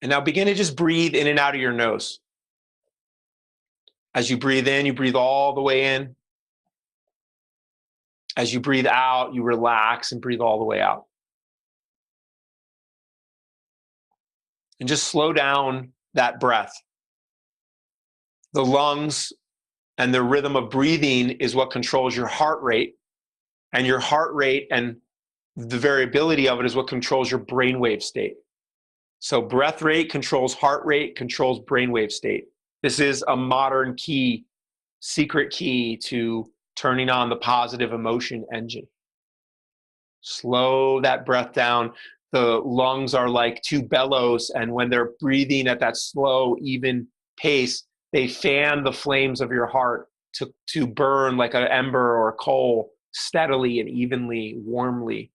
And now begin to just breathe in and out of your nose. As you breathe in, you breathe all the way in. As you breathe out, you relax and breathe all the way out. And just slow down that breath. The lungs and the rhythm of breathing is what controls your heart rate. And your heart rate and the variability of it is what controls your brainwave state. So breath rate controls heart rate, controls brainwave state. This is a modern key, secret key to turning on the positive emotion engine. Slow that breath down. The lungs are like two bellows, and when they're breathing at that slow, even pace, they fan the flames of your heart to burn like an ember or a coal steadily and evenly, warmly.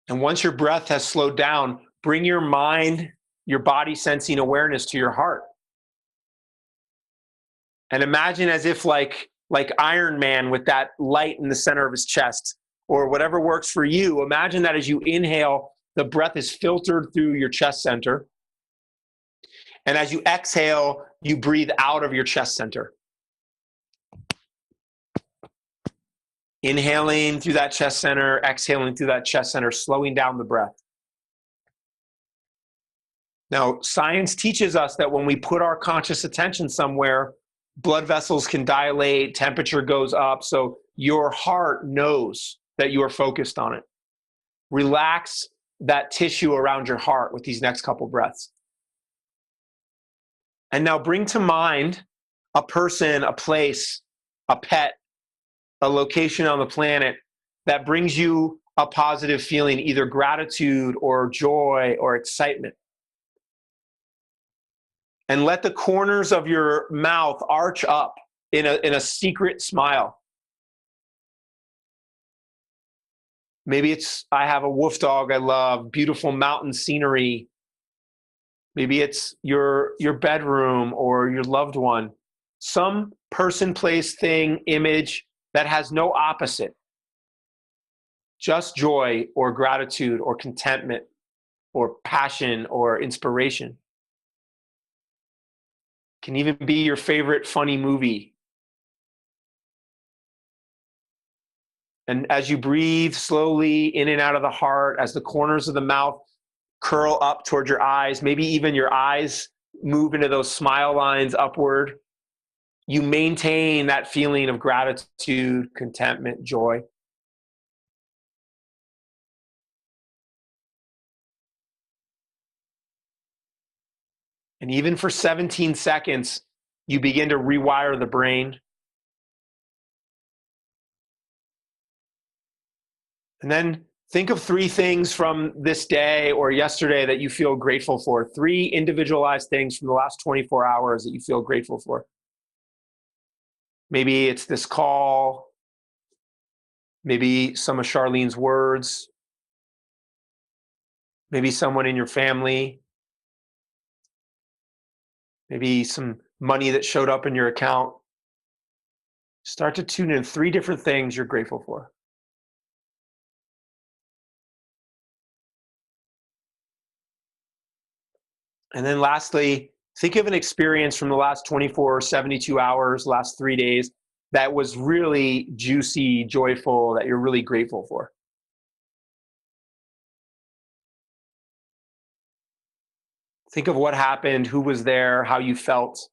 And once your breath has slowed down, bring your mind, your body sensing awareness to your heart. And imagine as if like Iron Man with that light in the center of his chest, or whatever works for you. Imagine that as you inhale, the breath is filtered through your chest center. And as you exhale, you breathe out of your chest center. Inhaling through that chest center, exhaling through that chest center, slowing down the breath. Now, science teaches us that when we put our conscious attention somewhere, blood vessels can dilate, temperature goes up, so your heart knows that you are focused on it. Relax that tissue around your heart with these next couple breaths. And now bring to mind a person, a place, a pet, a location on the planet that brings you a positive feeling, either gratitude or joy or excitement. And let the corners of your mouth arch up in a secret smile. Maybe it's, I have a wolf dog I love, beautiful mountain scenery. Maybe it's your bedroom or your loved one. Some person, place, thing, image that has no opposite. Just joy or gratitude or contentment or passion or inspiration. Can even be your favorite funny movie. And as you breathe slowly in and out of the heart, as the corners of the mouth curl up towards your eyes. Maybe even your eyes move into those smile lines upward. You maintain that feeling of gratitude, contentment, joy. And even for 17 seconds, you begin to rewire the brain. And then think of 3 things from this day or yesterday that you feel grateful for. 3 individualized things from the last 24 hours that you feel grateful for. Maybe it's this call. Maybe some of Charlene's words. Maybe someone in your family. Maybe some money that showed up in your account. Start to tune in 3 different things you're grateful for. And then lastly, think of an experience from the last 24, 72 hours, last 3 days that was really juicy, joyful, that you're really grateful for. Think of what happened, who was there, how you felt.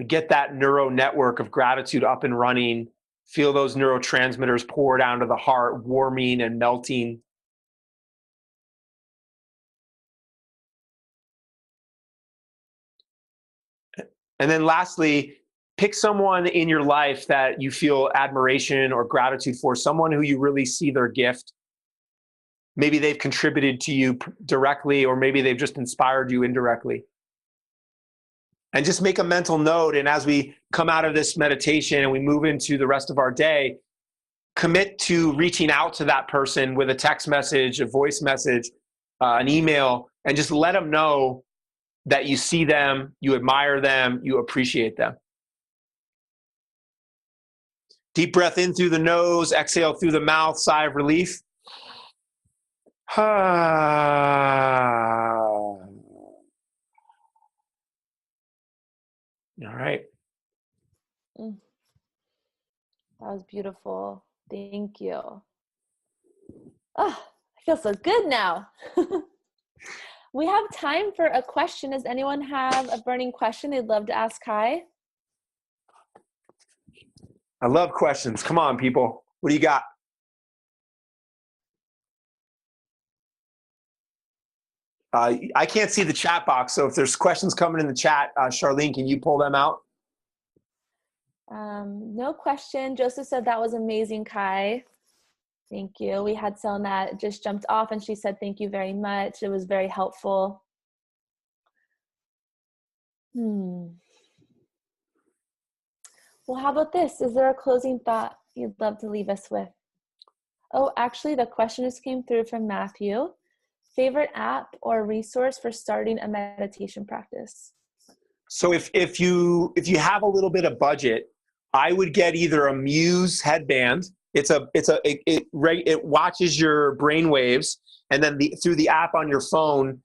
Get that neural network of gratitude up and running. Feel those neurotransmitters pour down to the heart, warming and melting. And then lastly, pick someone in your life that you feel admiration or gratitude for, someone who you really see their gift. Maybe they've contributed to you directly, or maybe they've just inspired you indirectly. And just make a mental note. And as we come out of this meditation and we move into the rest of our day, commit to reaching out to that person with a text message, a voice message, an email, and just let them know that you see them, you admire them, you appreciate them. Deep breath in through the nose, exhale through the mouth, sigh of relief. All right. That was beautiful. Thank you. Oh, I feel so good now. We have time for a question. Does anyone have a burning question they'd love to ask Kai? I love questions. Come on, people. What do you got? I can't see the chat box, so if there's questions coming in the chat, Charlene, can you pull them out? No question. Joseph said that was amazing, Kai. Thank you. We had someone that just jumped off and she said, thank you very much. It was very helpful. Well, how about this? Is there a closing thought you'd love to leave us with? Oh, actually, the question just came through from Matthew. Favorite app or resource for starting a meditation practice? So if you have a little bit of budget, I would get either a Muse headband. It watches your brain waves, and then through the app on your phone,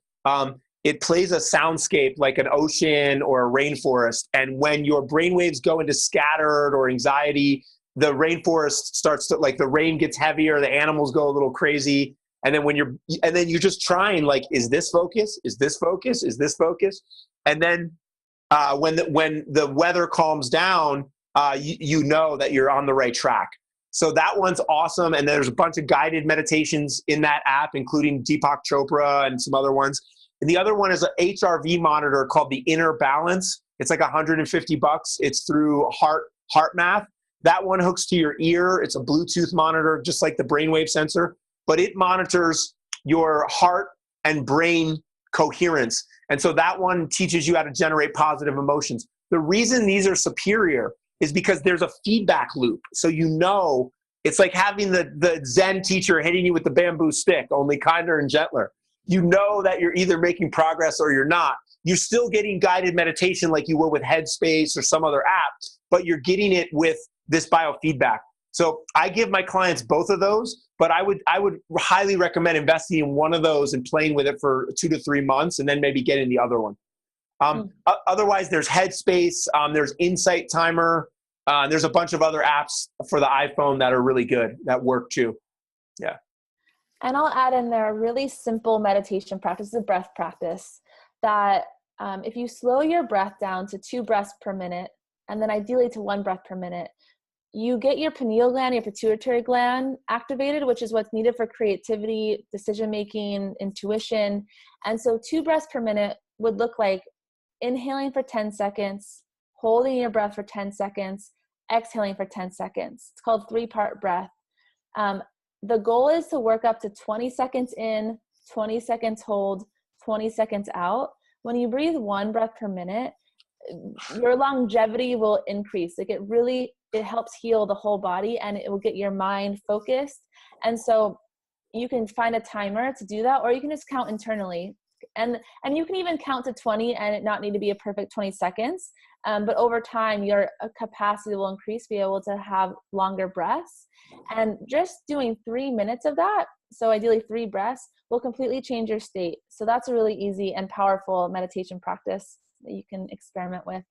it plays a soundscape like an ocean or a rainforest. And when your brain waves go into scattered or anxiety, the rainforest starts to, like, the rain gets heavier, the animals go a little crazy. And then you're just trying, like, is this focus? Is this focus? Is this focus? And then when the weather calms down, you know that you're on the right track. So that one's awesome. And there's a bunch of guided meditations in that app, including Deepak Chopra and some other ones. And the other one is an HRV monitor called the Inner Balance. It's like $150. It's through HeartMath. That one hooks to your ear. It's a Bluetooth monitor, just like the brainwave sensor, but it monitors your heart and brain coherence. And so that one teaches you how to generate positive emotions. The reason these are superior is because there's a feedback loop. So it's like having the Zen teacher hitting you with the bamboo stick, only kinder and gentler. You know that you're either making progress or you're not. You're still getting guided meditation like you were with Headspace or some other app, but you're getting it with this biofeedback. So I give my clients both of those, but I would highly recommend investing in one of those and playing with it for 2 to 3 months, and then maybe getting the other one. Otherwise, there's Headspace, there's Insight Timer, there's a bunch of other apps for the iPhone that are really good, that work too. Yeah. And I'll add in there a really simple meditation practice, a breath practice, that if you slow your breath down to 2 breaths per minute, and then ideally to 1 breath per minute, you get your pineal gland, your pituitary gland activated, which is what's needed for creativity, decision-making, intuition. And so 2 breaths per minute would look like inhaling for 10 seconds, holding your breath for 10 seconds, exhaling for 10 seconds. It's called 3-part breath. The goal is to work up to 20 seconds in, 20 seconds hold, 20 seconds out. When you breathe 1 breath per minute, your longevity will increase. Like it helps heal the whole body, and it will get your mind focused. And so you can find a timer to do that, or you can just count internally. And you can even count to 20 and it not need to be a perfect 20 seconds. But over time, your capacity will increase, be able to have longer breaths. And just doing 3 minutes of that, so ideally 3 breaths, will completely change your state. So that's a really easy and powerful meditation practice that you can experiment with.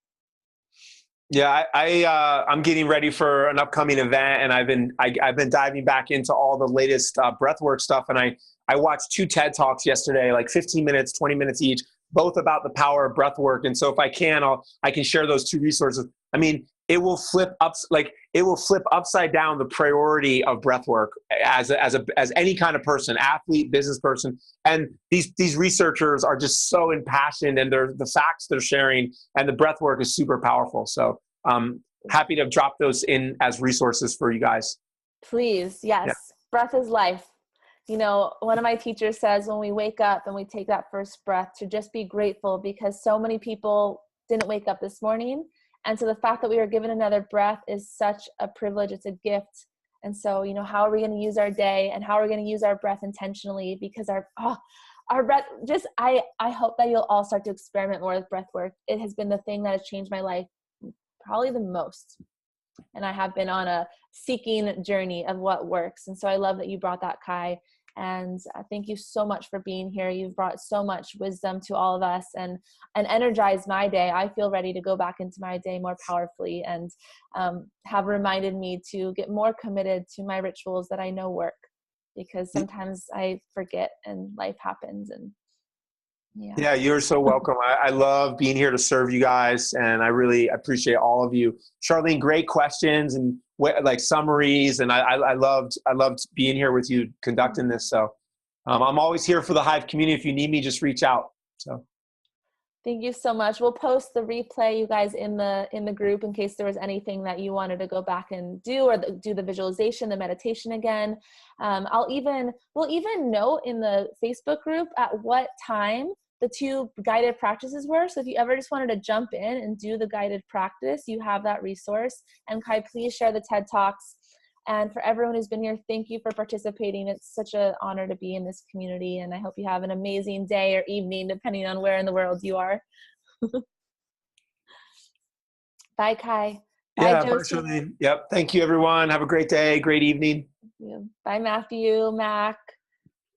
Yeah, I'm getting ready for an upcoming event, and I've been diving back into all the latest breathwork stuff. And I watched 2 TED Talks yesterday, like 15 minutes, 20 minutes each, both about the power of breathwork. And so if I can, I can share those 2 resources. I mean, it will flip upside down the priority of breathwork as any kind of person, athlete, business person. And these researchers are just so impassioned, and the facts they're sharing, and the breathwork is super powerful. So happy to drop those in as resources for you guys. Please. Yes. Yeah. Breath is life. You know, one of my teachers says when we wake up and we take that first breath, to just be grateful, because so many people didn't wake up this morning. And so the fact that we are given another breath is such a privilege. It's a gift. And so, you know, how are we going to use our day, and how are we going to use our breath intentionally? Because our breath, I hope that you'll all start to experiment more with breath work. It has been the thing that has changed my life probably the most. And I have been on a seeking journey of what works. And so I love that you brought that, Kai. And thank you so much for being here. You've brought so much wisdom to all of us, and energized my day. I feel ready to go back into my day more powerfully, and have reminded me to get more committed to my rituals that I know work, because sometimes I forget and life happens. And yeah, you're so welcome. I love being here to serve you guys, and I really appreciate all of you. Charlene, great questions and like summaries, and I loved being here with you conducting this. So I'm always here for the Hive community. If you need me, just reach out. So thank you so much. We'll post the replay, you guys, in the group, in case there was anything that you wanted to go back and do, or do the visualization, the meditation again. We'll even note in the Facebook group at what time the 2 guided practices were. So if you ever just wanted to jump in and do the guided practice, you have that resource. And Kai, please share the TED Talks. And for everyone who's been here, thank you for participating. It's such an honor to be in this community. And I hope you have an amazing day or evening, depending on where in the world you are. Bye, Kai. Bye, Charlene. Yep. Thank you, everyone. Have a great day. Great evening. Bye, Matthew, Mac.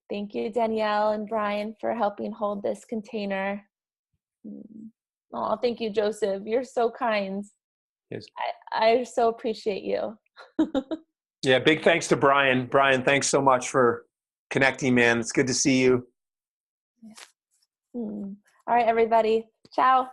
Thank you, Danielle and Brian, for helping hold this container. Oh, thank you, Joseph. You're so kind. Yes. I so appreciate you. Yeah, big thanks to Brian. Brian, thanks so much for connecting, man. It's good to see you. All right, everybody. Ciao.